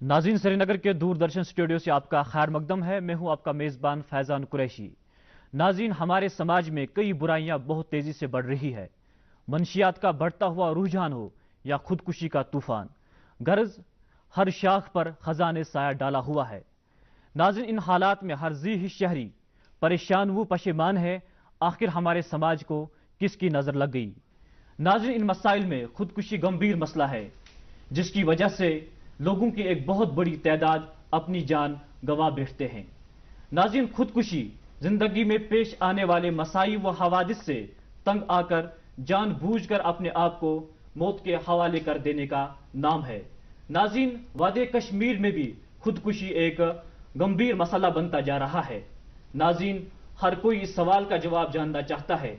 नाज़रीन, श्रीनगर के दूरदर्शन स्टूडियो से आपका खैर मकदम है। मैं हूं आपका मेज़बान फैज़ान कुरैशी। नाज़रीन, हमारे समाज में कई बुराइयां बहुत तेज़ी से बढ़ रही है। मनशियात का बढ़ता हुआ रुझान हो या खुदकुशी का तूफान, गर्ज हर शाख पर खजाने साया डाला हुआ है। नाज़रीन, इन हालात में हर ज़ी शहरी परेशान व पशेमान है, आखिर हमारे समाज को किसकी नज़र लग गई। नाज़रीन, इन मसाइल में खुदकुशी गंभीर मसला है, जिसकी वजह से लोगों की एक बहुत बड़ी तादाद अपनी जान गंवा बैठते हैं। नाज़रीन, खुदकुशी जिंदगी में पेश आने वाले मसाइब व हवादिस से तंग आकर जानबूझकर अपने आप को मौत के हवाले कर देने का नाम है। नाज़रीन, वादे कश्मीर में भी खुदकुशी एक गंभीर मसला बनता जा रहा है। नाज़रीन, हर कोई इस सवाल का जवाब जानना चाहता है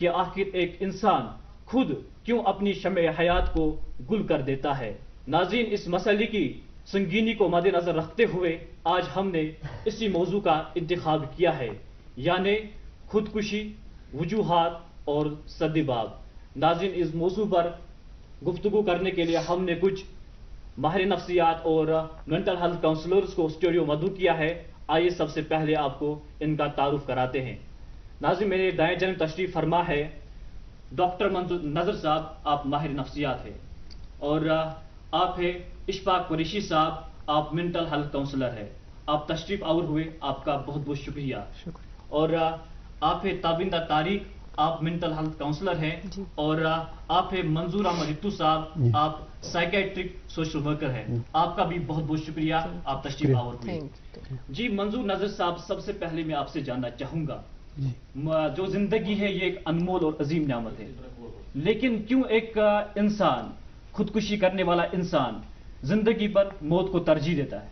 कि आखिर एक इंसान खुद क्यों अपनी शम्ए हयात को गुल कर देता है। नाज़रीन, इस मसले की संगीनी को मद्देनजर रखते हुए आज हमने इसी मौजू का इंतखाब किया है, यानी खुदकुशी, वजूहात और सद्देबाब। नाज़रीन, इस मौजू पर गुफ्तगू करने के लिए हमने कुछ माहिर नफ्सियात और मेंटल हेल्थ काउंसलर्स को स्टूडियो मदऊ किया है। आइए सबसे पहले आपको इनका तारुफ कराते हैं। नाज़रीन, मेरे दाएं जानब तशरीफ फरमा है डॉक्टर मंजूर नजर साहब, आप माहिर नफ्सियात हैं, और आप है इशफाक कुरैशी साहब, आप मेंटल हेल्थ काउंसलर है। आप तशरीफ आवर हुए, आपका बहुत बहुत शुक्रिया। और आप है ताबिंदा तारिक, आप मेंटल हेल्थ काउंसलर हैं, और आप है मंजूर अहमद रितू साहब, आप साइकेट्रिक सोशल वर्कर हैं। आपका भी बहुत बहुत शुक्रिया, आप तशरीफ आवर हुए। जी मंजूर नजर साहब, सबसे पहले मैं आपसे जानना चाहूंगा, जो जिंदगी है ये एक अनमोल और अजीम नियामत है, लेकिन क्यों एक इंसान, खुदकुशी करने वाला इंसान, जिंदगी पर मौत को तरजीह देता है?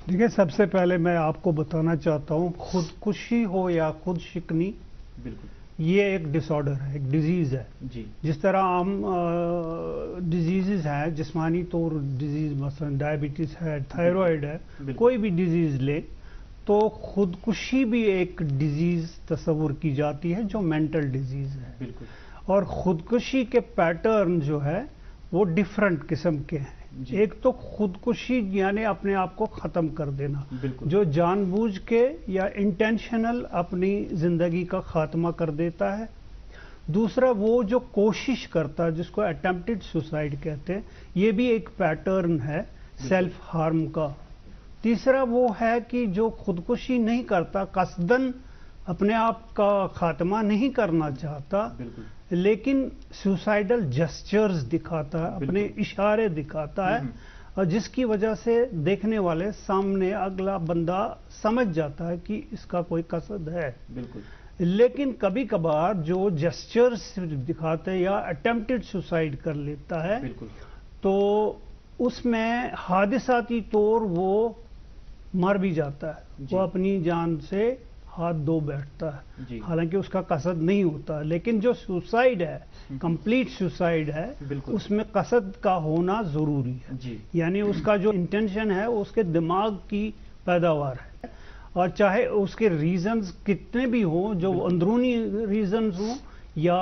देखिए, सबसे पहले मैं आपको बताना चाहता हूँ, खुदकुशी हो या खुद शिकनी, बिल्कुल ये एक डिसऑर्डर है, एक डिजीज है जी। जिस तरह आम डिजीज़ हैं, जिस्मानी तौर डिजीज, मसलन डायबिटीज है, थायराइड है, कोई भी डिजीज ले तो खुदकुशी भी एक डिजीज तस्वुर की जाती है जो मेंटल डिजीज है। बिल्कुल। और खुदकुशी के पैटर्न जो है वो डिफरेंट किस्म के हैं। एक तो खुदकुशी यानी अपने आप को ख़त्म कर देना, जो जानबूझ के या इंटेंशनल अपनी ज़िंदगी का ख़ात्मा कर देता है। दूसरा, वो जो कोशिश करता है, जिसको अटेम्प्टेड सुसाइड कहते हैं, ये भी एक पैटर्न है सेल्फ हार्म का। तीसरा वो है कि जो खुदकुशी नहीं करता, कसदन अपने आप का खात्मा नहीं करना चाहता, लेकिन सुसाइडल जेस्चर्स दिखाता है, अपने इशारे दिखाता है, और जिसकी वजह से देखने वाले सामने अगला बंदा समझ जाता है कि इसका कोई कसद है। बिल्कुल। लेकिन कभी कभार जो जेस्चर्स दिखाते हैं या अटेम्प्टेड सुसाइड कर लेता है, तो उसमें हादिसाती तौर वो मर भी जाता है, वो अपनी जान से हाथ धो बैठता है, हालांकि उसका कसद नहीं होता। लेकिन जो सुसाइड है, कंप्लीट सुसाइड है, उसमें कसद का होना जरूरी है, यानी उसका जो इंटेंशन है उसके दिमाग की पैदावार है, और चाहे उसके रीजंस कितने भी हों, जो अंदरूनी रीजंस हों या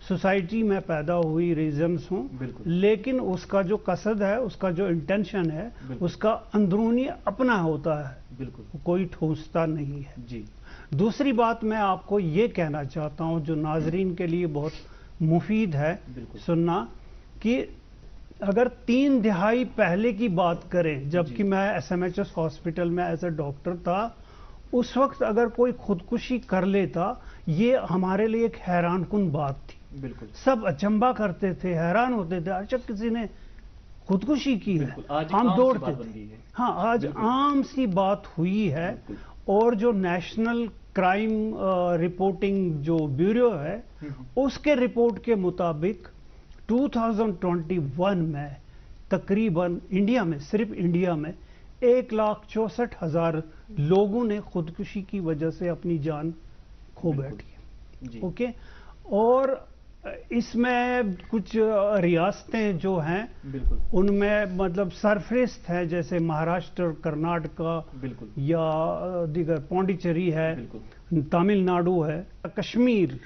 सोसाइटी में पैदा हुई रीजंस हों, लेकिन उसका जो कसद है, उसका जो इंटेंशन है, उसका अंदरूनी अपना होता है, बिल्कुल कोई ठोसता नहीं है। जी। दूसरी बात मैं आपको ये कहना चाहता हूँ, जो नाजरीन के लिए बहुत मुफीद है सुनना, कि अगर 3 दिहाई पहले की बात करें, जबकि मैं SMHS हॉस्पिटल में एज ए डॉक्टर था, उस वक्त अगर कोई खुदकुशी कर लेता, ये हमारे लिए एक हैरानकुन बात थी। बिल्कुल। सब अचंबा करते थे, हैरान होते थे, अच्छा किसी ने खुदकुशी की है, हम दौड़ते थे। हाँ, आज आम सी बात हुई है। और जो नेशनल क्राइम रिपोर्टिंग जो ब्यूरो है, उसके रिपोर्ट के मुताबिक 2021 में तकरीबन इंडिया में, सिर्फ इंडिया में 1,64,000 लोगों ने खुदकुशी की वजह से अपनी जान खो बैठी। ओके। और इसमें कुछ रियासतें जो हैं, उनमें मतलब सरफेस्ट है, जैसे महाराष्ट्र, कर्नाटका या दीगर, पौंडीचेरी है, तमिलनाडु है, कश्मीर,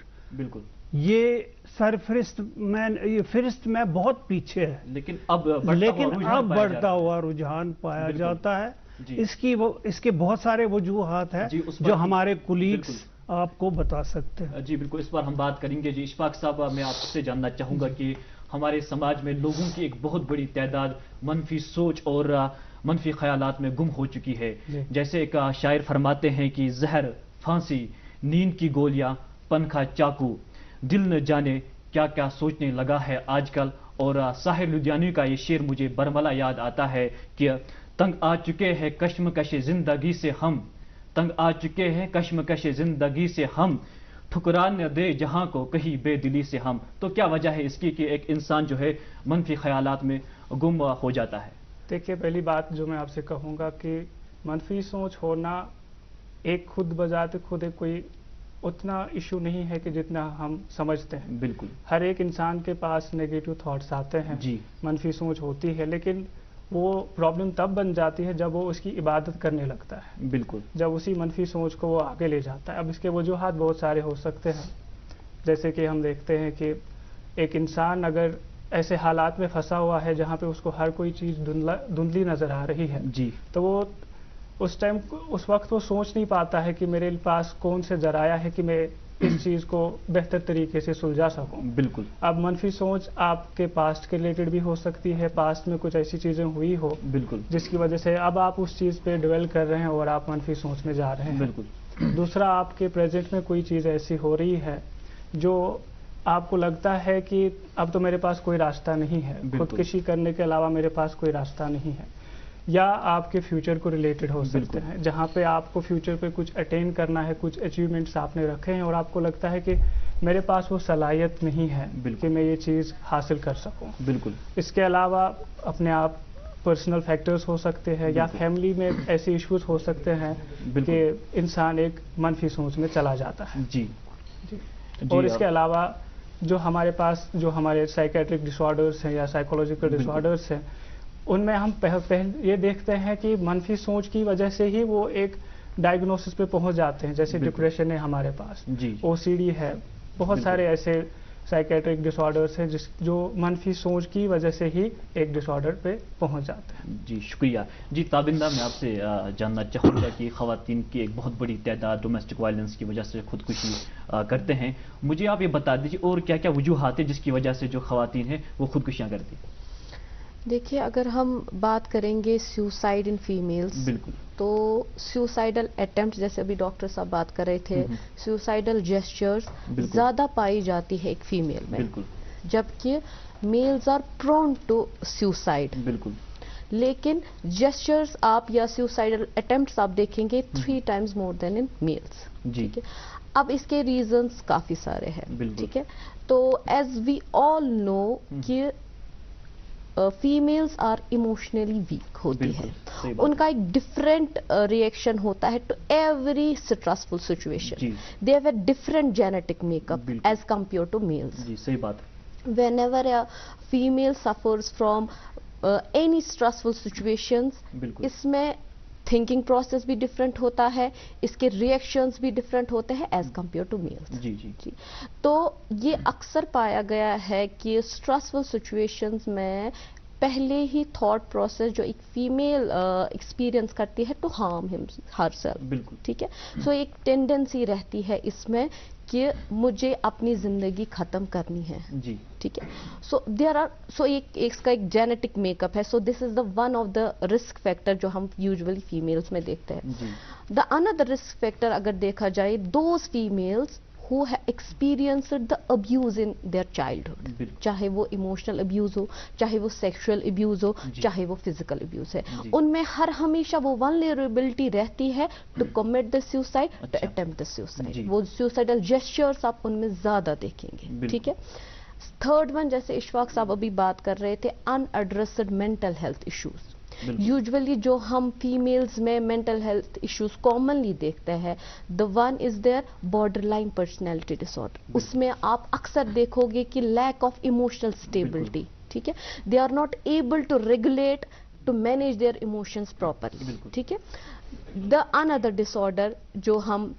یہ سرفہرست میں بہت پیچھے ہے، لیکن اب بڑھتا ہوا رجحان پایا جاتا ہے. اس کے بہت سارے وجوہات ہیں جو ہمارے کولیگز آپ کو بتا سکتے ہیں. جی بالکل، اس پر ہم بات کریں گے. جی اشفاق صاحب، میں آپ سے جاننا چاہوں گا کہ ہمارے سماج میں لوگوں کی ایک بہت بڑی تعداد منفی سوچ اور منفی خیالات میں گم ہو چکی ہے. جیسے ایک شاعر فرماتے ہیں کہ زہر، پھانسی، نیند کی گولیاں، پنکھا، چاقو، دل نہ جانے کیا کیا سوچنے لگا ہے آج کل. اور ساحر لدھیانوی کا یہ شعر مجھے برملا یاد آتا ہے کہ تنگ آ چکے ہیں کشمکش زندگی سے ہم، تنگ آ چکے ہیں کشمکش زندگی سے ہم، ٹھکران نہ دے جہاں کو کہیں بے دلی سے ہم. تو کیا وجہ ہے اس کی کہ ایک انسان جو ہے منفی خیالات میں گم ہو جاتا ہے؟ دیکھیے، پہلی بات جو میں آپ سے کہوں گا کہ منفی سوچ ہونا ایک خود بذات خود ایک کوئی اتنا ایشو نہیں ہے کہ جتنا ہم سمجھتے ہیں. بالکل، ہر ایک انسان کے پاس نیگیٹو تھاٹس آتے ہیں، منفی سوچ ہوتی ہے، لیکن وہ پرابلم تب بن جاتی ہے جب وہ اس کی عبادت کرنے لگتا ہے. بالکل، جب اسی منفی سوچ کو وہ آگے لے جاتا ہے. اب اس کے وجوہات بہت سارے ہو سکتے ہیں. جیسے کہ ہم دیکھتے ہیں کہ ایک انسان اگر ایسے حالات میں پھنسا ہوا ہے جہاں پہ اس کو ہر کوئی چیز دھندلی نظر آ رہی ہے، تو وہ اس وقت وہ سوچ نہیں پاتا ہے کہ میرے پاس کون سے ذرائع ہے کہ میں اس چیز کو بہتر طریقے سے سلجھا سکوں. بالکل. اب منفی سوچ آپ کے پاسٹ کے ریلیٹڈ بھی ہو سکتی ہے، پاسٹ میں کچھ ایسی چیزیں ہوئی ہو بالکل جس کی وجہ سے اب آپ اس چیز پہ ڈویل کر رہے ہیں اور آپ منفی سوچ میں جا رہے ہیں. بالکل. دوسرا، آپ کے پریزنٹ میں کوئی چیز ایسی ہو رہی ہے جو آپ کو لگتا ہے کہ اب تو میرے پاس کوئی راستہ نہیں ہے، خودکشی کرنے کے علاوہ میرے پاس کوئی راستہ نہیں ہے. یا آپ کے فیوچر کو ریلیٹڈ ہو سکتے ہیں جہاں پہ آپ کو فیوچر پہ کچھ اٹین کرنا ہے، کچھ اچیومنٹس آپ نے رکھے ہیں اور آپ کو لگتا ہے کہ میرے پاس وہ صلاحیت نہیں ہے کہ میں یہ چیز حاصل کر سکوں. بالکل. اس کے علاوہ اپنے آپ پرسنل فیکٹرز ہو سکتے ہیں یا فیملی میں ایسے ایشوز ہو سکتے ہیں کہ انسان ایک منفی سوچ میں چلا جاتا ہے. جی. اور اس کے علاوہ جو ہمارے پاس جو ہمارے سائیکیٹرک ڈس آرڈرس ہیں یا سائیکولوجیکل ڈس آرڈرس ہیں، ان میں ہم یہ دیکھتے ہیں کہ منفی سوچ کی وجہ سے ہی وہ ایک ڈائگنوسس پہ پہنچ جاتے ہیں. جیسے ڈپریشن ہے ہمارے پاس، OCD ہے، بہت سارے ایسے سائیکیٹرک ڈس آرڈرس ہیں جو منفی سوچ کی وجہ سے ہی ایک ڈس آرڈر پہ پہنچ جاتے ہیں. جی شکریہ. جی تابندہ، میں آپ سے جاننا چاہوں گا کہ خواتین کی ایک بہت بڑی تعداد ڈومیسٹک وائلنس کی وجہ سے خودکشی کرتے ہیں. مجھے آپ یہ بتا دیجیے اور کیا کیا وجوہات ہیں جس کی وجہ سے جو خواتین ہیں وہ خودکشیاں کرتی ہیں؟ دیکھیے، اگر ہم بات کریں گے سیوسائڈ ان فیمیلز، بالکل، تو سیوسائڈل اٹیمپٹ جیسے ابھی ڈاکٹر صاحب بات کر رہے تھے، سیوسائڈل جیسچرز زیادہ پائی جاتی ہے ایک فیمیل میں، جبکہ males are prone to suicide. بالکل. لیکن جیسچرز آپ یا سیوسائڈل اٹیمپٹس آپ دیکھیں گے 3 times more than in males. ٹھیک ہے. اب اس کے ریزنز کافی سارے ہیں. ٹھیک ہے. تو ایز وی آل نو کہ فیمیلز آر ایموشنلی ویک ہوتی ہے، ان کا ایک ڈفرینٹ ریئیکشن ہوتا ہے to every stressful situation. They have a different genetic make up as compared to males. جی صحیح بات. whenever a female suffers from any stressful situations، اس میں تھنکنگ پروسیس بھی ڈفرینٹ ہوتا ہے، اس کے ریئیکشنز بھی ڈفرینٹ ہوتے ہیں ایز کمپیئر ٹو میلز. جی. تو یہ اکثر پایا گیا ہے کہ اسٹریسفل سچویشنز میں پہلے ہی تھاٹ پروسیس جو ایک فیمیل ایکسپیرئنس کرتی ہے ٹو ہارم ہر سیلف. بالکل. ٹھیک ہے. سو ایک ٹینڈنسی رہتی ہے اس میں کہ مجھے اپنی زندگی ختم کرنی ہے. جی. ٹھیک ہے. سو اس کا ایک جینیٹک میک اپ ہے. So this is the one of the risk factor جو ہم یوزلی فیمیلز میں دیکھتے ہیں. دا اندر رسک فیکٹر اگر دیکھا جائے، those females who have experienced the abuse in their childhood، چاہے وہ ایموشنل ابیوز ہو، چاہے وہ سیکشل ابیوز ہو، چاہے وہ فزیکل ابیوز ہے، ان میں ہمیشہ وہ ولنریبلٹی رہتی ہے to commit the suicide, to attempt the suicide. وہ سیوسائڈل جیسچرز آپ ان میں زیادہ دیکھیں گے. ٹھیک ہے. تھرڈ ون، جیسے اشفاق صاحب ابھی بات کر رہے تھے، unaddressed mental health issues. Usually جو ہم فیمیلز میں مینٹل ہیلتھ ایشوز کامنلی دیکھتے ہیں، the one is there borderline personality disorder. اس میں آپ اکثر دیکھو گے کہ لیک آف ایموشنل اسٹیبلٹی. ٹھیک ہے. They are not able to regulate to manage their emotions properly. ٹھیک ہے. دا اندر ڈس آرڈر جو ہم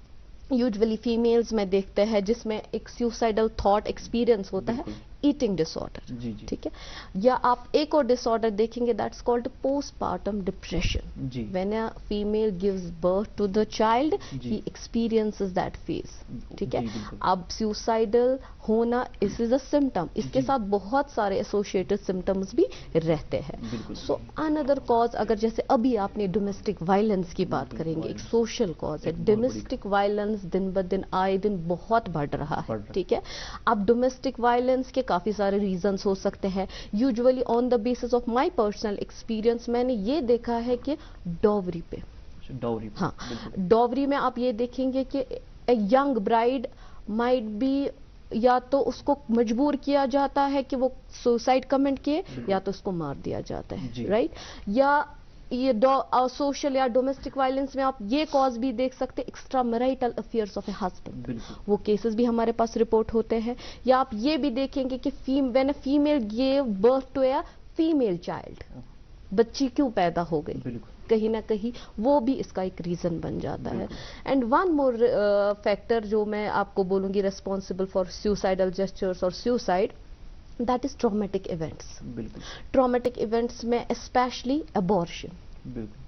यूजुअली फीमेल्स में देखते हैं जिसमें एक सुसाइडल थॉट एक्सपीरियंस होता है, ईटिंग डिसऑर्डर, ठीक है। या आप एक और डिसऑर्डर देखेंगे that's called postpartum depression. When a female gives birth to the child he experiences that phase, ठीक है। अब सुसाइडल होना इस इज अ सिम्टम, इसके साथ बहुत सारे एसोसिएटेड सिम्टम्स भी रहते हैं। सो अनदर कॉज, अगर जैसे अभी आपने डोमेस्टिक वायलेंस की बात करेंगे, एक सोशल कॉज है। डोमेस्टिक वायलेंस दिन ब दिन आए दिन बहुत बढ़ रहा है, ठीक है। अब डोमेस्टिक वायलेंस के काफी सारे रीजंस हो सकते हैं। Usually on the basis of my personal experience मैंने ये देखा है कि डॉवरी पे, हाँ, डॉवरी में आप ये देखेंगे कि a young bride might be, या तो उसको मजबूर किया जाता है कि वो सुसाइड कमेंट किए, या तो उसको मार दिया जाता है, राइट। या ये सोशल या डोमेस्टिक वायलेंस में आप ये कॉज भी देख सकते हैं, extra marital affairs of a husband, वो केसेस भी हमारे पास रिपोर्ट होते हैं। या आप ये भी देखेंगे कि when a female give birth to a female child, बच्ची क्यों पैदा हो गई, कहीं ना कहीं वो भी इसका एक रीजन बन जाता है। एंड वन मोर फैक्टर जो मैं आपको बोलूंगी रेस्पॉन्सिबल फॉर सुसाइडल जेस्चर्स और suicide, that is traumatic events. Traumatic events में especially abortion,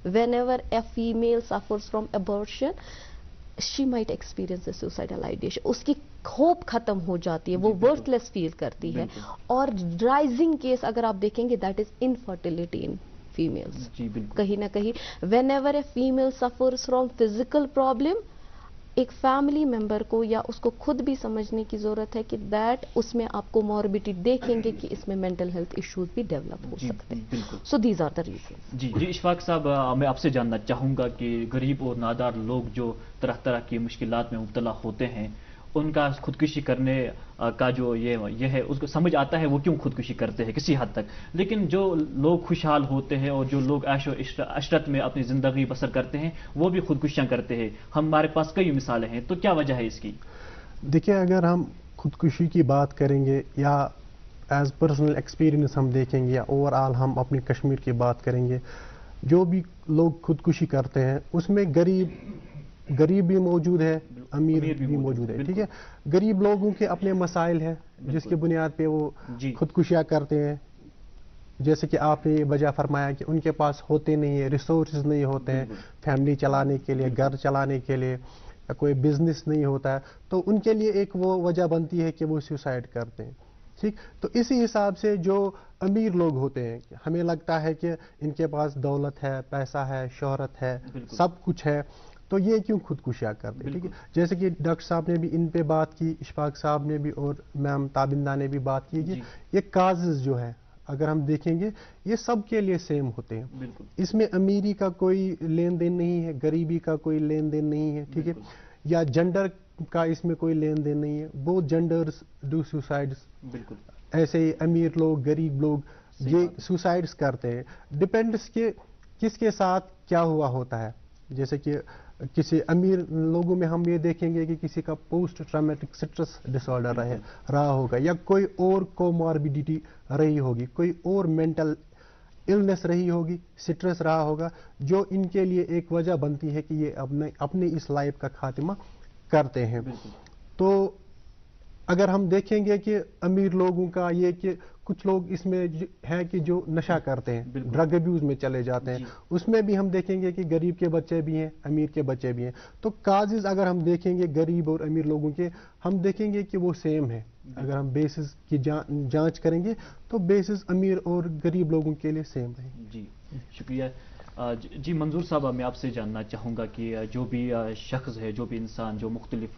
whenever a female suffers from abortion she might experience a suicidal ideation, उसकी होप खत्म हो जाती है, वो वर्थलेस फील करती है। और राइजिंग केस अगर आप देखेंगे that is infertility in females. कहीं ना कहीं whenever a female suffers from physical problem, एक फैमिली मेंबर को या उसको खुद भी समझने की जरूरत है कि दैट उसमें आपको मॉर्बिडिटी देखेंगे कि इसमें मेंटल हेल्थ इश्यूज भी डेवलप हो सकते हैं। So these are the reasons. जी इशफाक साहब, मैं आपसे जानना चाहूंगा कि गरीब और नादार लोग जो तरह तरह की मुश्किलात में मुब्तला होते हैं, उनका खुदकुशी करने का जो ये है, उसको समझ आता है वो क्यों खुदकुशी करते हैं किसी हद तक। लेकिन जो लोग खुशहाल होते हैं और जो लोग ऐशो अशरत में अपनी ज़िंदगी बसर करते हैं, वो भी खुदकुशियाँ करते हैं। हमारे पास कई मिसालें हैं, तो क्या वजह है इसकी? देखिए, अगर हम खुदकुशी की बात करेंगे या एज पर्सनल एक्सपीरियंस हम देखेंगे या ओवरऑल हम अपनी कश्मीर की बात करेंगे, जो भी लोग खुदकुशी करते हैं उसमें गरीब भी मौजूद है, अमीर भी मौजूद है, ठीक है। गरीब लोगों के अपने मसाइल हैं जिसकी बुनियाद पे वो खुदकुशियाँ करते हैं। जैसे कि आपने ये वजह फरमाया कि उनके पास होते नहीं है, रिसोर्सेज नहीं होते हैं फैमिली चलाने के लिए, घर चलाने के लिए, या कोई बिजनेस नहीं होता है, तो उनके लिए एक वो वजह बनती है कि वो सुसाइड करते हैं, ठीक। तो इसी हिसाब से जो अमीर लोग होते हैं, हमें लगता है कि इनके पास दौलत है, पैसा है, शोहरत है, सब कुछ है, तो ये क्यों खुदकुशियाँ करते हैं, ठीक है। जैसे कि डॉक्टर साहब ने भी इन पे बात की, इशफाक साहब ने भी और मैम ताबिंदा ने भी बात की कि ये काजेज जो है अगर हम देखेंगे ये सब के लिए सेम होते हैं। इसमें अमीरी का कोई लेन देन नहीं है, गरीबी का कोई लेन देन नहीं है, ठीक है, या जेंडर का इसमें कोई लेन देन नहीं है। बोथ जेंडर्स डू सुसाइड्स, ऐसे ही अमीर लोग गरीब लोग ये सुसाइड्स करते हैं। डिपेंड्स के किसके साथ क्या हुआ होता है। जैसे कि किसी अमीर लोगों में हम ये देखेंगे कि किसी का पोस्ट ट्रॉमेटिक स्ट्रेस डिसऑर्डर रहा होगा, या कोई और कोमॉर्बिडिटी रही होगी, कोई और मेंटल इलनेस रही होगी, स्ट्रेस रहा होगा, जो इनके लिए एक वजह बनती है कि ये अपने इस लाइफ का खात्मा करते हैं। तो अगर हम देखेंगे कि अमीर लोगों का ये कि कुछ लोग इसमें है कि जो नशा करते हैं, ड्रग अब्यूज में चले जाते हैं, उसमें भी हम देखेंगे कि गरीब के बच्चे भी हैं, अमीर के बच्चे भी हैं। तो काजेज अगर हम देखेंगे गरीब और अमीर लोगों के, हम देखेंगे कि वो सेम है। अगर हम बेसिस की जांच करेंगे तो बेसिस अमीर और गरीब लोगों के लिए सेम है। जी शुक्रिया। जी मंजूर साहब, मैं आपसे जानना चाहूँगा कि जो भी शख्स है, जो भी इंसान जो मुख्तलिफ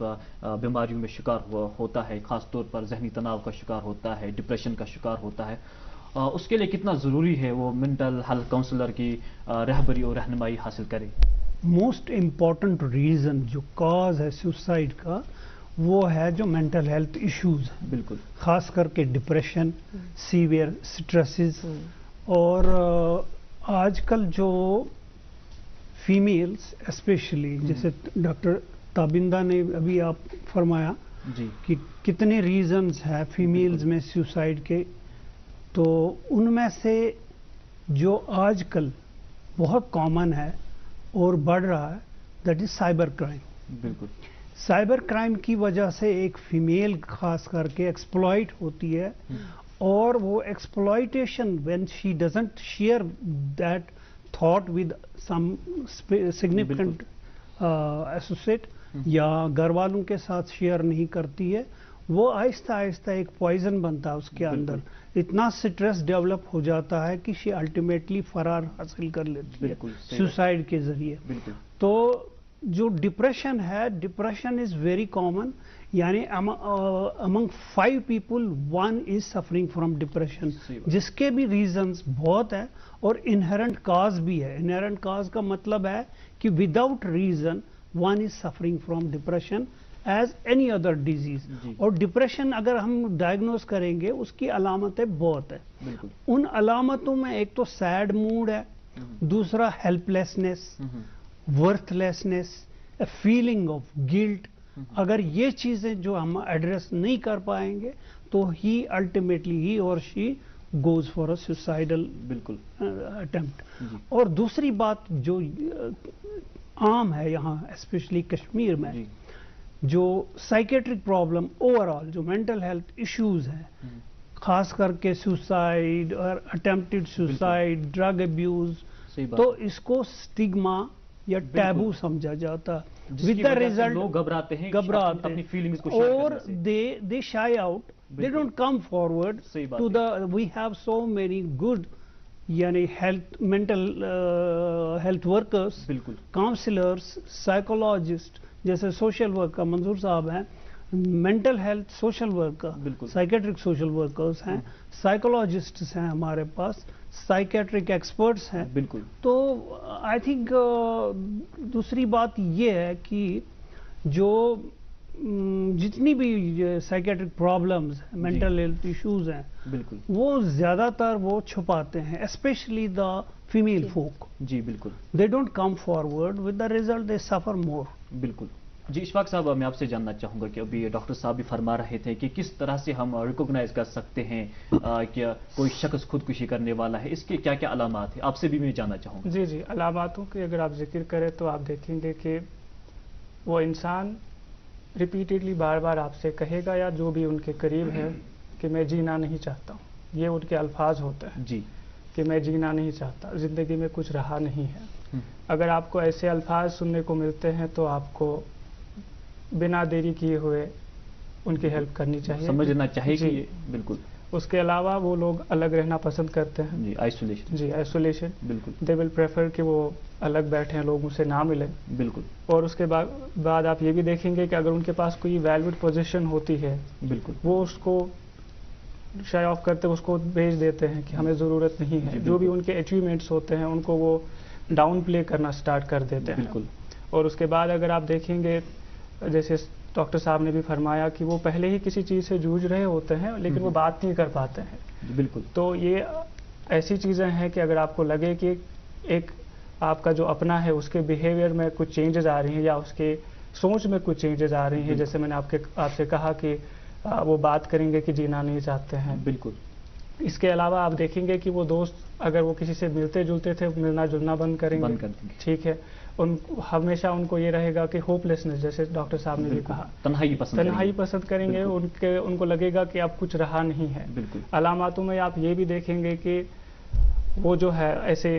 बीमारियों में शिकार होता है, ख़ास तौर पर जहनी तनाव का शिकार होता है, डिप्रेशन का शिकार होता है, उसके लिए कितना ज़रूरी है वो मेंटल हेल्थ काउंसलर की रहबरी और रहनुमाई हासिल करे? मोस्ट इम्पॉर्टेंट रीज़न जो कॉज है सुसाइड का वो है जो मेंटल हेल्थ इश्यूज हैं, बिल्कुल, खास करके डिप्रेशन, सीवियर स्ट्रेसेस। और आजकल जो फीमेल्स स्पेशली, जैसे डॉक्टर ताबिंदा ने अभी आप फरमाया जी कि कितने रीजंस हैं फीमेल्स में सुसाइड के, तो उनमें से जो आजकल बहुत कॉमन है और बढ़ रहा है दैट इज साइबर क्राइम। बिल्कुल, साइबर क्राइम की वजह से एक फीमेल खास करके एक्सप्लॉइट होती है, और वो exploitation when she doesn't share that thought with some significant associate या घर वालों के साथ शेयर नहीं करती है, वो आहिस्ता आहिस्ता एक पॉइजन बनता है उसके अंदर, इतना स्ट्रेस डेवलप हो जाता है कि शी अल्टीमेटली फरार हासिल कर लेती है सुसाइड के जरिए। तो जो डिप्रेशन है, डिप्रेशन इज वेरी कॉमन, यानी among 5 people 1 is suffering from depression, जिसके भी रीजंस बहुत है और इनहेरेंट काज भी है। इनहेरेंट काज का मतलब है कि without reason 1 is suffering from depression as any other disease. और डिप्रेशन अगर हम डायग्नोज करेंगे, उसकी अलामतें बहुत है। उन अलामतों में एक तो सैड मूड है, दूसरा helplessness, worthlessness, a feeling of guilt. अगर ये चीजें जो हम एड्रेस नहीं कर पाएंगे तो ही अल्टीमेटली ही और she goes for a suicidal attempt. और दूसरी बात जो आम है यहाँ स्पेशली कश्मीर में, जो साइकेट्रिक प्रॉब्लम ओवरऑल, जो मेंटल हेल्थ इश्यूज हैं, खास करके सुसाइड और अटेम्प्टेड सुसाइड, ड्रग अब्यूज, तो इसको स्टिग्मा या टैबू समझा जाता, विद द रिजल्ट लोग घबराते हैं अपनी फीलिंग्स को, और they shy out, they don't come forward to the, we have so many good यानी health, mental health workers, counsellors, psychologist, जैसे सोशल वर्कर मंजूर साहब हैं, mental health social worker, psychiatric social workers हैं, साइकोलॉजिस्ट्स हैं हमारे पास, psychiatric experts हैं। बिल्कुल। तो आई थिंक दूसरी बात ये है कि जो जितनी भी psychiatric problems, mental health issues हैं, बिल्कुल, वो ज्यादातर वो छुपाते हैं, स्पेशली द फीमेल फोक। जी बिल्कुल, they don't come forward, with the result they suffer more. बिल्कुल जी। इशफाक साहब, मैं आपसे जानना चाहूंगा कि अभी डॉक्टर साहब भी फरमा रहे थे कि किस तरह से हम रिकॉग्नाइज कर सकते हैं कि कोई शख्स खुदकुशी करने वाला है, इसके क्या क्या अलामात है, आपसे भी मैं जानना चाहूंगा। जी जी, अलामातों की अगर आप जिक्र करें तो आप देखेंगे कि वो इंसान रिपीटेडली बार बार आपसे कहेगा या जो भी उनके करीब है कि मैं जीना नहीं चाहता हूँ। ये उनके अल्फाज होते हैं जी, कि मैं जीना नहीं चाहता, जिंदगी में कुछ रहा नहीं है। अगर आपको ऐसे अल्फाज सुनने को मिलते हैं तो आपको बिना देरी किए हुए उनकी हेल्प करनी चाहिए, समझना चाहिए कि बिल्कुल। उसके अलावा वो लोग अलग रहना पसंद करते हैं जी, आइसोलेशन। जी, आइसोलेशन, बिल्कुल। दे विल प्रेफर कि वो अलग बैठे, लोगों से ना मिलें। बिल्कुल। और उसके बाद आप ये भी देखेंगे कि अगर उनके पास कोई वैलिड पोजीशन होती है, बिल्कुल, वो उसको शाय ऑफ करते, उसको भेज देते हैं कि हमें ज़रूरत नहीं है। जो भी उनके अचीवमेंट्स होते हैं उनको वो डाउन प्ले करना स्टार्ट कर देते हैं। बिल्कुल। और उसके बाद अगर आप देखेंगे, जैसे डॉक्टर साहब ने भी फरमाया कि वो पहले ही किसी चीज़ से जूझ रहे होते हैं लेकिन वो बात नहीं कर पाते हैं। बिल्कुल। तो ये ऐसी चीज़ें हैं कि अगर आपको लगे कि एक आपका जो अपना है उसके बिहेवियर में कुछ चेंजेस आ रही हैं या उसके सोच में कुछ चेंजेस आ रही हैं, जैसे मैंने आपसे कहा कि वो बात करेंगे कि जीना नहीं चाहते हैं। बिल्कुल। इसके अलावा आप देखेंगे कि वो दोस्त अगर वो किसी से मिलते जुलते थे, मिलना जुलना बंद करेंगे। ठीक है, हमेशा उनको ये रहेगा कि होपलेसनेस, जैसे डॉक्टर साहब ने भी कहा, तन्हाई पसंद करेंगे। उनको लगेगा कि अब कुछ रहा नहीं है। बिल्कुल। अलामातों में आप ये भी देखेंगे कि वो जो है ऐसे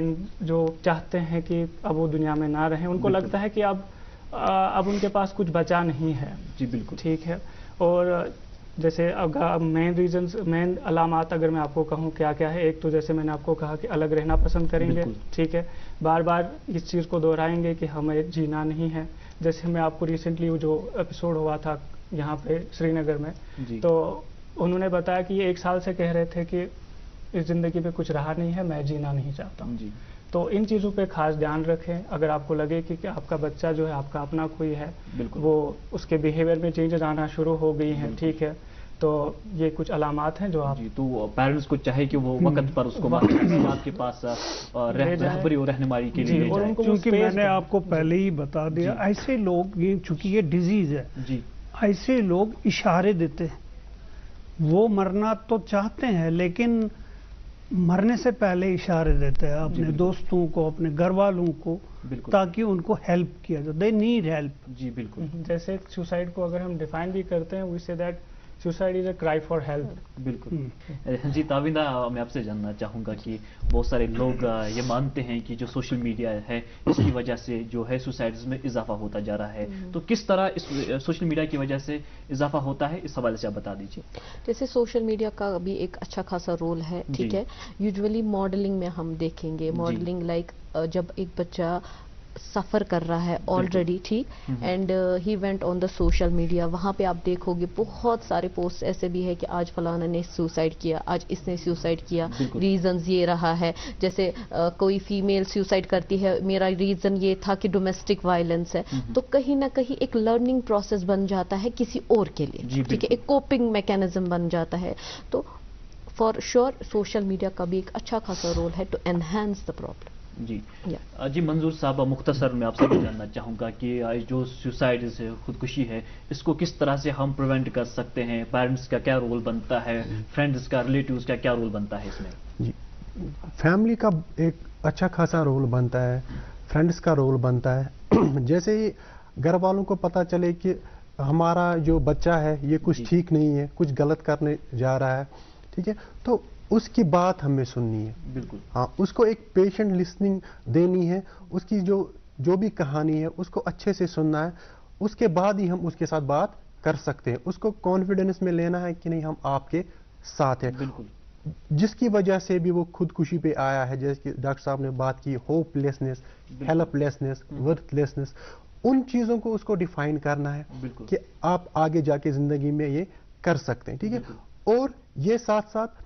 जो चाहते हैं कि अब वो दुनिया में ना रहें, उनको लगता है कि अब उनके पास कुछ बचा नहीं है। जी बिल्कुल। ठीक है। और जैसे अगर मेन अलामात अगर मैं आपको कहूँ क्या क्या है, एक तो जैसे मैंने आपको कहा कि अलग रहना पसंद करेंगे। ठीक है, बार बार इस चीज़ को दोहराएंगे कि हमें जीना नहीं है। जैसे मैं आपको रिसेंटली जो एपिसोड हुआ था यहाँ पे श्रीनगर में, तो उन्होंने बताया कि ये 1 साल से कह रहे थे कि इस ज़िंदगी में कुछ रहा नहीं है, मैं जीना नहीं चाहता हूँ। तो इन चीज़ों पे खास ध्यान रखें। अगर आपको लगे कि आपका बच्चा जो है, आपका अपना कोई है, वो उसके बिहेवियर में चेंजेस आना शुरू हो गई हैं, ठीक है, तो ये कुछ अलामात हैं जो आप तो पेरेंट्स को चाहे कि वो वक्त पर उसको आपके पास रहबरी और रहनुमाई के लिए, और उनको, क्योंकि मैंने आपको पहले ही बता दिया, ऐसे लोग, ये चूंकि ये डिजीज है जी, ऐसे लोग इशारे देते हैं। वो मरना तो चाहते हैं लेकिन मरने से पहले इशारे देते हैं अपने दोस्तों को, अपने घर वालों को, ताकि उनको हेल्प किया जाए. They need help. जी बिल्कुल. जैसे सुसाइड को अगर हम डिफाइन भी करते हैं, we say that suicide is a cry for help. बिल्कुल. जी ताविंदा, मैं आपसे जानना चाहूँगा कि बहुत सारे लोग ये मानते हैं कि जो सोशल मीडिया है इसकी वजह से जो है सुसाइड्स में इजाफा होता जा रहा है, तो किस तरह इस सोशल मीडिया की वजह से इजाफा होता है, इस हवाले से आप बता दीजिए. जैसे सोशल मीडिया का भी एक अच्छा खासा रोल है, ठीक है. यूजुअली मॉडलिंग में हम देखेंगे, मॉडलिंग लाइक जब एक बच्चा सफर कर रहा है ऑलरेडी, ठीक, and he went on the social media, वहाँ पे आप देखोगे बहुत सारे पोस्ट ऐसे भी है कि आज फलाना ने सुसाइड किया, आज इसने सुसाइड किया, रीजंस ये रहा है. जैसे कोई फीमेल सुसाइड करती है, मेरा रीजन ये था कि डोमेस्टिक वायलेंस है, तो कहीं ना कहीं एक लर्निंग प्रोसेस बन जाता है किसी और के लिए, ठीक है, एक कोपिंग मैकेनिज्म बन जाता है. तो फॉर श्योर सोशल मीडिया का भी एक अच्छा खासा रोल है टू एनहांस द प्रॉब्लम. जी जी मंजूर साहब, मुख्तसर में आपसे भी जानना चाहूँगा कि जो सुसाइड है, खुदकुशी है, इसको किस तरह से हम प्रिवेंट कर सकते हैं. पेरेंट्स का क्या रोल बनता है, फ्रेंड्स का, रिलेटिव्स का क्या रोल बनता है इसमें? जी, फैमिली का एक अच्छा खासा रोल बनता है, फ्रेंड्स का रोल बनता है. जैसे ही घर वालों को पता चले कि हमारा जो बच्चा है ये कुछ ठीक नहीं है, कुछ गलत करने जा रहा है, ठीक है, तो उसकी बात हमें सुननी है. बिल्कुल. हाँ, उसको एक पेशेंट लिसनिंग देनी है, उसकी जो भी कहानी है उसको अच्छे से सुनना है, उसके बाद ही हम उसके साथ बात कर सकते हैं. उसको कॉन्फिडेंस में लेना है कि नहीं हम आपके साथ हैं. बिल्कुल. जिसकी वजह से भी वो खुदकुशी पे आया है, जैसे कि डॉक्टर साहब ने बात की, होपलेसनेस, हेल्पलेसनेस, वर्थलेसनेस, उन चीज़ों को उसको डिफाइन करना है कि आप आगे जाके ज़िंदगी में ये कर सकते हैं, ठीक है. और ये साथ साथ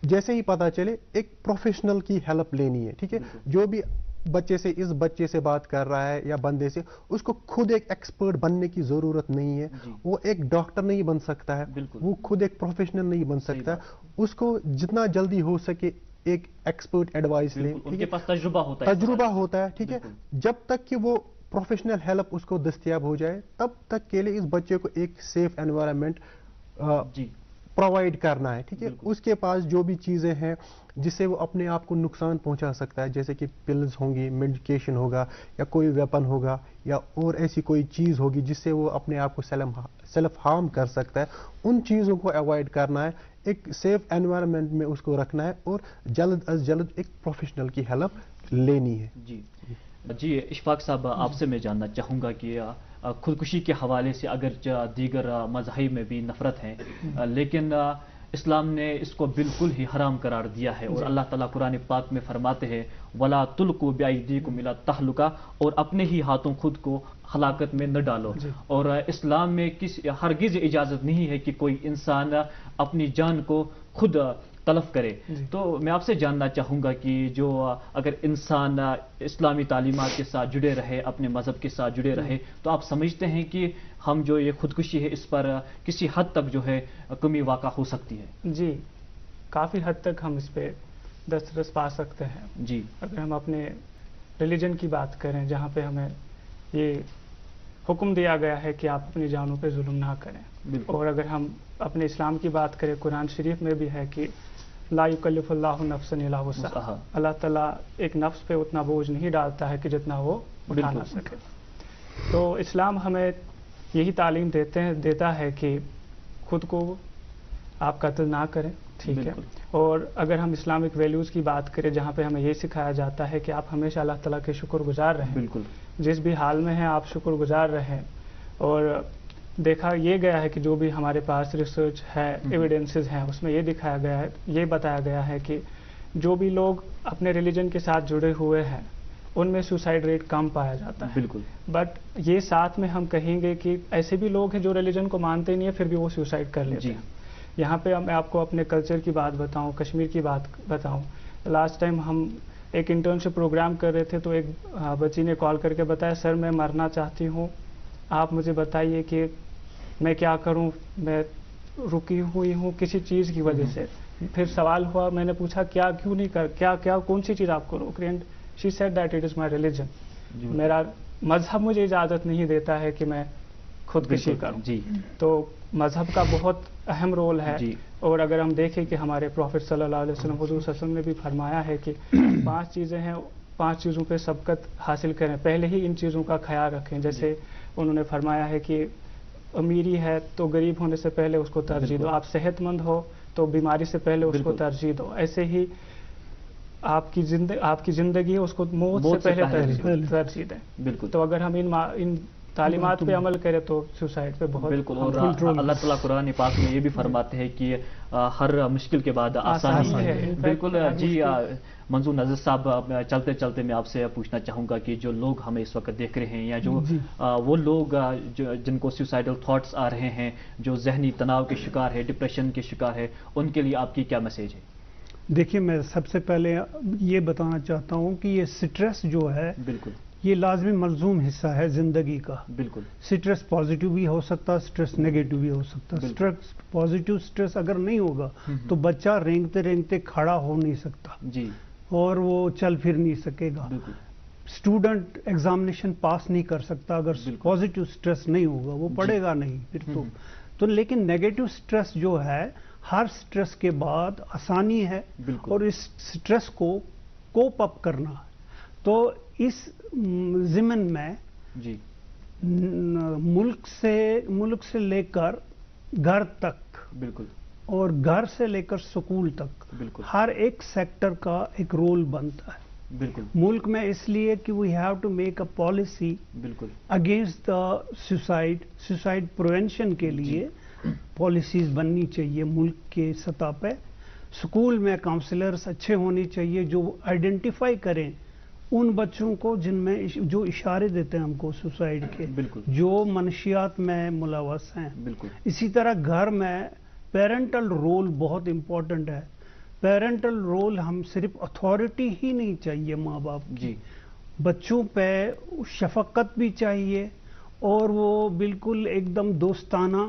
जैसे ही पता चले एक प्रोफेशनल की हेल्प लेनी है, ठीक है. जो भी इस बच्चे से बात कर रहा है या बंदे से, उसको खुद एक एक्सपर्ट बनने की जरूरत नहीं है. वो एक डॉक्टर नहीं बन सकता है, वो खुद एक प्रोफेशनल नहीं बन सकता है. उसको जितना जल्दी हो सके एक एक्सपर्ट एडवाइस ले, उनके पास तजुर्बा होता है, ठीक है. जब तक कि वो प्रोफेशनल हेल्प उसको दस्तयाब हो जाए, तब तक के लिए इस बच्चे को एक सेफ एनवायरनमेंट प्रोवाइड करना है, ठीक है. उसके पास जो भी चीज़ें हैं जिससे वो अपने आप को नुकसान पहुंचा सकता है, जैसे कि पिल्स होंगी, मेडिकेशन होगा, या कोई वेपन होगा, या और ऐसी कोई चीज़ होगी जिससे वो अपने आप को सेल्फ हार्म कर सकता है, उन चीज़ों को अवॉइड करना है, एक सेफ एनवायरनमेंट में उसको रखना है, और जल्द अज जल्द एक प्रोफेशनल की हेल्प लेनी है. जी इशफाक साहब, आपसे मैं जानना चाहूँगा कि खुदकुशी के हवाले से अगर दीगर मज़ाहिब में भी नफ़रत है, लेकिन इस्लाम ने इसको बिल्कुल ही हराम करार दिया है. और अल्लाह ताला कुरान पाक में फरमाते हैं, वला तुल्कू बिअयदीकुम इला तहलुका, और अपने ही हाथों खुद को हलाकत में न डालो. और इस्लाम में हरगिज़ इजाज़त नहीं है कि कोई इंसान अपनी जान को खुद तलफ करे. तो मैं आपसे जानना चाहूँगा कि जो अगर इंसान इस्लामी तालीमात के साथ जुड़े रहे, अपने मज़हब के साथ जुड़े रहे, तो आप समझते हैं कि हम जो ये खुदकुशी है इस पर किसी हद तक जो है कमी वाक़ा हो सकती है? जी, काफ़ी हद तक हम इस पर दस्तरस पा सकते हैं. जी, अगर हम अपने रिलीजन की बात करें, जहाँ पे हमें ये हुक्म दिया गया है कि आप अपनी जानों पे जुल्म ना करें. और अगर हम अपने इस्लाम की बात करें, कुरान शरीफ में भी है कि ला युकल्लिफुल्लाहु नफ्सन इल्ला वुसअहा, अल्लाह ताला एक नफ्स पे उतना बोझ नहीं डालता है कि जितना वो उठा ना सके. तो इस्लाम हमें यही तालीम देता है कि खुद को आप कत्ल ना करें, ठीक है. और अगर हम इस्लामिक वैल्यूज़ की बात करें, जहाँ पे हमें ये सिखाया जाता है कि आप हमेशा अल्लाह ताला के शुक्रगुजार रहें, जिस भी हाल में हैं आप शुक्रगुजार रहें. और देखा ये गया है कि जो भी हमारे पास रिसर्च है, एविडेंसेस हैं, उसमें ये दिखाया गया है, ये बताया गया है कि जो भी लोग अपने रिलीजन के साथ जुड़े हुए हैं उनमें सुसाइड रेट कम पाया जाता है. बट ये साथ में हम कहेंगे कि ऐसे भी लोग हैं जो रिलीजन को मानते नहीं है, फिर भी वो सुसाइड कर लेते हैं. यहाँ पे मैं आपको अपने कल्चर की बात बताऊँ, कश्मीर की बात बताऊँ. लास्ट टाइम हम एक इंटर्नशिप प्रोग्राम कर रहे थे, तो एक बच्ची ने कॉल करके बताया, सर मैं मरना चाहती हूँ, आप मुझे बताइए कि मैं क्या करूं, मैं रुकी हुई हूं किसी चीज़ की वजह से. फिर सवाल हुआ, मैंने पूछा क्यों नहीं कर, क्या कौन सी चीज़ आपको रोक रही है? She said that it is my religion. मेरा मजहब मुझे इजाज़त नहीं देता है कि मैं خودکشی کروں. جی تو مذہب کا بہت اہم رول ہے. اور اگر ہم دیکھیں کہ ہمارے پروفٹ صلی اللہ علیہ وسلم حضور صلی اللہ علیہ وسلم نے بھی فرمایا ہے کہ 5 چیزیں ہیں، 5 چیزوں پہ سبقت حاصل کریں، پہلے ہی ان چیزوں کا خیال رکھیں. جیسے انہوں نے فرمایا ہے کہ امیری ہے تو غریب ہونے سے پہلے اس کو ترجیح دو، آپ صحت مند ہو تو بیماری سے پہلے اس کو ترجیح دو. ایسے ہی آپ کی زندگی ہے اس کو موت سے پہلے ترجیح دیں. بالکل. تو اگر ہم ان تعلیمات پہ عمل کریں تو سوسائڈ پہ بہت. بالکل. اور اللہ تعالیٰ قرآن پاک میں یہ بھی فرماتے ہیں کہ ہر مشکل کے بعد آسانی ہے. بالکل. جی منظور نذیر صاحب، چلتے چلتے میں آپ سے پوچھنا چاہوں گا کہ جو لوگ ہمیں اس وقت دیکھ رہے ہیں یا جو وہ لوگ جن کو سوسائڈل تھاٹس آ رہے ہیں، جو ذہنی تناؤ کے شکار ہے، ڈپریشن کے شکار ہے، ان کے لیے آپ کی کیا میسیج ہے؟ دیکھیے، میں سب سے پہلے یہ بتانا چاہتا ہوں کہ یہ سٹریس جو ہے، بالکل یہ لازمی ملزوم حصہ ہے زندگی کا. بالکل. سٹریس پازیٹیو بھی ہو سکتا ہے، سٹریس نیگیٹو بھی ہو سکتا ہے. سٹریس پازیٹیو سٹریس اگر نہیں ہوگا تو بچہ رینگتے رینگتے کھڑا ہو نہیں سکتا جی، اور وہ چل پھر نہیں سکے گا. اسٹوڈنٹ ایگزامینیشن پاس نہیں کر سکتا اگر پازیٹیو سٹریس نہیں ہوگا، وہ پڑھے گا نہیں پھر تو لیکن نیگیٹو سٹریس جو ہے، ہر سٹریس کے بعد آسانی ہے اور اس سٹریس کو کوپ اپ کرنا. تو اس ضمن میں جی ملک سے لے کر گھر تک، بالکل، اور گھر سے لے کر سکول تک، بالکل، ہر ایک سیکٹر کا ایک رول بنتا ہے. بالکل. ملک میں اس لیے کہ we have to make a policy بالکل اگینسٹ دا سوسائڈ پریونشن کے لیے پالیسیز بننی چاہیے ملک کے سطح پہ. سکول میں کاؤنسلرز اچھے ہونے چاہیے جو آئیڈینٹیفائی کریں ان بچوں کو جن میں جو اشارے دیتے ہیں ہم کو سوسائڈ کے، بالکل، جو منشیات میں ملوث ہیں. بالکل. اسی طرح گھر میں پیرنٹل رول بہت امپورٹنٹ ہے. پیرنٹل رول ہم صرف اتھارٹی ہی نہیں چاہیے ماں باپ کی، بچوں پہ شفقت بھی چاہیے اور وہ بالکل ایک دم دوستانہ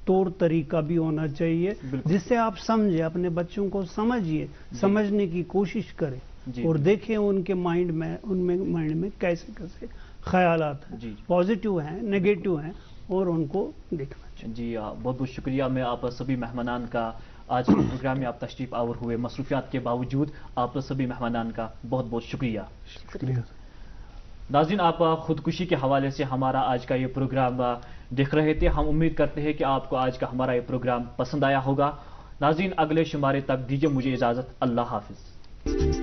طور طریقہ بھی ہونا چاہیے جس سے آپ سمجھیں، اپنے بچوں کو سمجھیے، سمجھنے کی کوشش کریں اور دیکھیں ان کے مائنڈ میں کیسے کیسے خیالات ہیں، پازیٹیو ہیں، نیگیٹو ہیں، اور ان کو دیکھنا چاہیے. جی بہت بہت شکریہ. میں آپ سبھی مہمانان کا آج کے پروگرام میں آپ تشریف آور ہوئے، مصروفیات کے باوجود آپ سبھی مہمانان کا بہت بہت شکریہ. ناظرین، آپ خودکشی کے حوالے سے ہمارا آج کا یہ پروگرام دیکھ رہے تھے. ہم امید کرتے ہیں کہ آپ کو آج کا ہمارا یہ پروگرام پسند آیا ہوگا. ناظرین، اگلے شمارے تک دیجیے مجھے اجازت. اللہ حافظ.